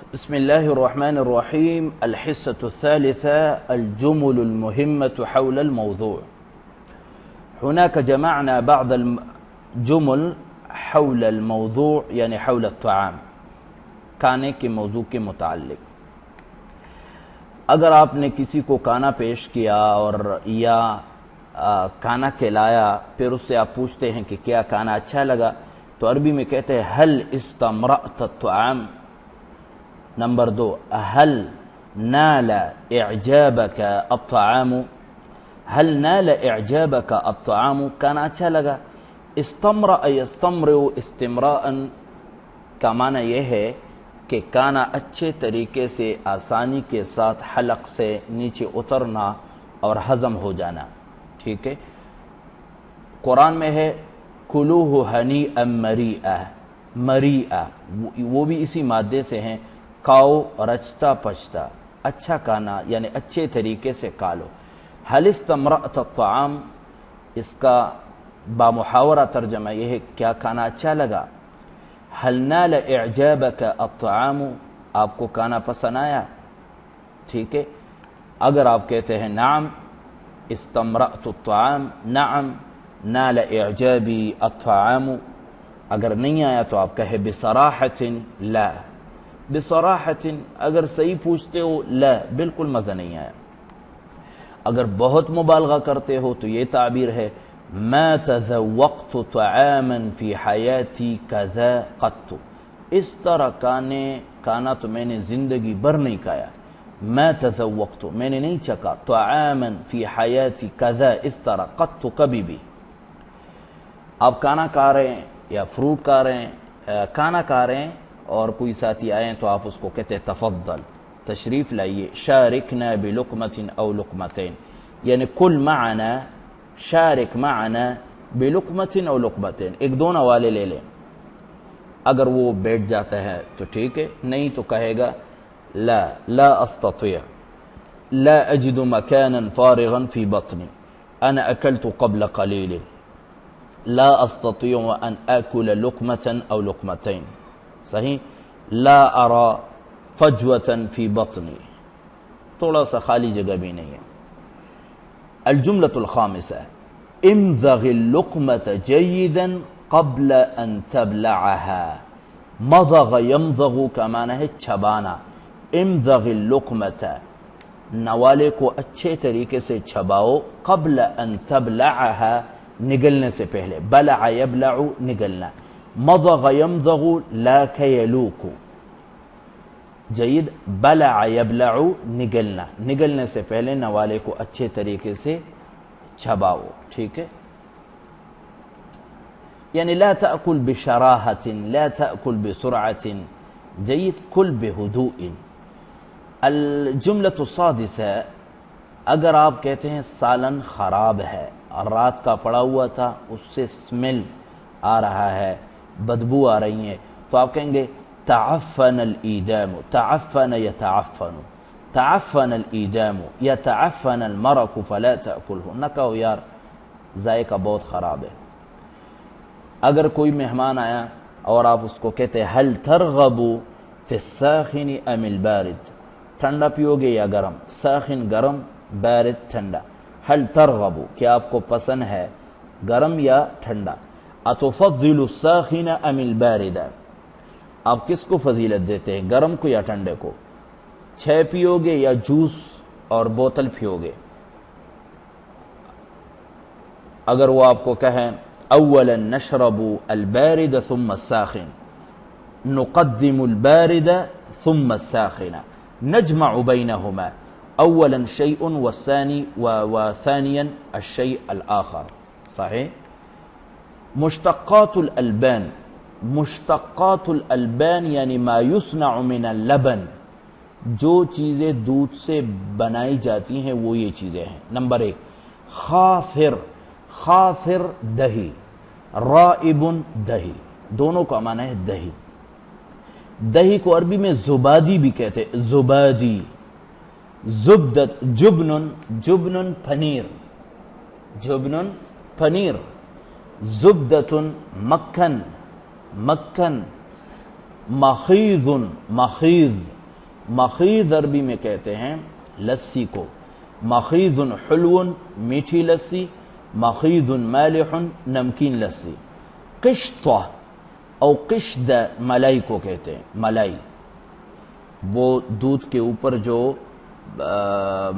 بسم الله الرحمن الرحيم. الحصة الثالثة الجمل المهمة حول الموضوع. هناك جمعنا بعض الجمل حول الموضوع يعني حول الطعام، کھانے کے موضوع کے متعلق. اگر آپ نے کسی کو کھانا پیش کیا اور یا کھانا کھلایا، پھر اس سے آپ پوچھتے ہیں کہ کیا کھانا اچھا لگا، تو عربی میں کہتے ہیں هل استمرأت الطعام. نمبر 2، هل نال اعجابك الطعام. هل نال اعجابك الطعام، کھانا اچھا لگا. استمرأ یستمرئ استمراء کا معنی یہ ہے کہ کھانا اچھے طریقے سے آسانی کے ساتھ حلق سے نیچے اترنا اور ہضم ہو جانا. ٹھیک ہے. قرآن میں ہے کلوہ ہنیئا مریئا. مریئا وہ بھی اسی مادے سے ہیں. کھاؤ رچتا پچتا، اچھا کھانا یعنی اچھے طریقے سے کھا لو. هل استمرأت الطعام، اس کا بامحاورہ ترجمہ یہ ہے کیا کھانا اچھا لگا. هل نال اعجابك الطعام، آپ کو کھانا پسند آیا. ٹھیک ہے. اگر آپ کہتے ہیں نعم استمرأت الطعام، نعم نال اعجابی الطعام. اگر نہیں آیا تو آپ کہے بصراحت لا. بصراحت اگر صحیح پوچھتے ہو لا، بالکل مزہ نہیں آیا. اگر بہت مبالغہ کرتے ہو تو یہ تعبیر ہے ما تذوقت طعاما فی حیاتی کذا قط. اس طرح کھانا تو میں نے زندگی بھر نہیں کھایا. ما تذوقت میں نے نہیں چکا، طعاما فی حیاتی کذا اس طرح، قط کبھی بھی. آپ کھانا کھا رہے ہیں یا فروٹ کھا رہے ہیں، کھانا کھا رہے ہیں اور کوئی ساتھی آئے تو آپ اس کو کہتے ہیں تفضل، تشریف لائیے. شارکنا بلقمۃ او لقمتین، یعنی کل معنا، شارک معنا بلقمۃ او لقمتین، ایک دو نوالے لے لیں. اگر وہ بیٹھ جاتا ہے تو ٹھیک ہے، نہیں تو کہے گا لا استطيع، لا اجد مكانا فارغا في بطني، انا اكلت قبل قليل، لا استطيع ان اكل لقمة او لقمتين. صحیح. لا ارى فجوة في بطنی، تھوڑا سا خالی جگہ بھی نہیں ہے. الجملة الخامسة امضغ اللقمة جيدا قبل ان تبلعها. مضغ يمضغ کا معنی ہے چبانا. امضغ اللقمة، نوالے کو اچھے طریقے سے چباؤ. قبل ان تبلعها، نگلنے سے پہلے. بلع یبلع نگلنا. مضغ یمضغ لاک یلوک. جید. بلع یبلع نگلنا، نگلنے سے پہلے نوالے کو اچھے طریقے سے چباؤ. ٹھیک ہے. یعنی لا تأکل بشراحت، لا تأکل بسرعت. جید. کل بہدوء. الجملة السادسة، اگر آپ کہتے ہیں سالن خراب ہے اور رات کا پڑا ہوا تھا، اس سے سمیل آ رہا ہے، بدبو آ رہی ہے، تو آپ کہیں گے تعفن الایدام. تعفن یتعفن، تعفن الایدام یتعفن المرق فلا تأکلہ. نہ کہو یار ذائقہ بہت خراب ہے. اگر کوئی مہمان آیا اور آپ اس کو کہتے ہیں هل ترغب فی الساخن ام البارد، ٹھنڈا پیو گے یا گرم. ساخن گرم، بارد ٹھنڈا. هل ترغب کیا آپ کو پسند ہے گرم یا ٹھنڈا. اتفضل الساخن ام البارد، آپ کس کو فضیلت دیتے ہیں، گرم کو یا ٹھنڈے کو. چائے پیو گے یا جوس اور بوتل پیو گے. اگر وہ آپ کو کہیں اولا نشرب البارد ثم الساخن، نقدم البارد ثم الساخن، نجمع بينهما، اولا شيء والثاني وثانيا الشيء الآخر. صحیح. مشتقات الالبان، مشتقات الالبان یعنی ما یصنع من اللبن، جو چیزیں دودھ سے بنائی جاتی ہیں وہ یہ چیزیں ہیں. نمبر 1 خافر. خافر دہی، رائب دہی، دونوں کا معنی ہے دہی. دہی کو عربی میں زبادی بھی کہتے ہیں، زبادی. زبدت جبن، جبن پنیر، جبن پنیر. زبدت مکھن، مکھن. مخیض، مخیض مخیض عربی میں کہتے ہیں لسی کو، مخیض حلو میٹھی لسی، مخیض مالح نمکین لسی، قشطہ او قشد ملائی کو کہتے ہیں، ملائی وہ دودھ کے اوپر جو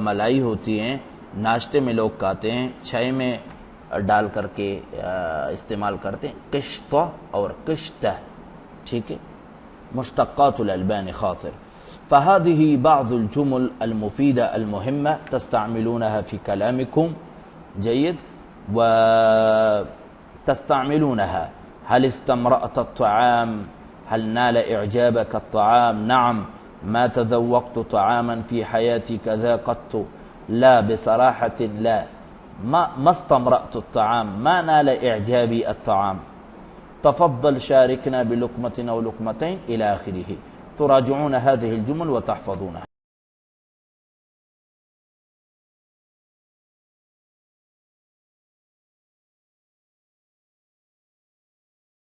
ملائی ہوتی ہیں، ناشتے میں لوگ کھاتے ہیں، چائے میں ڈال کر کے استعمال کرتے ہیں، قشطہ اور قشطہ، ٹھیک ہے، مشتقات الألبان خاطر. فهذه بعض الجمل المفيدة المهمة تستعملونها في كلامكم، جيد، وتستعملونها. هل استمرأت الطعام؟ هل نال إعجابك الطعام؟ نعم. ما تذوقت طعاما في حياتي كذاقته؟ لا بصراحة لا. ما استمرأت الطعام، ما نال إعجابي الطعام. تفضل شاركنا بلقمة أو لقمتين إلى آخره. تراجعون هذه الجمل وتحفظونها.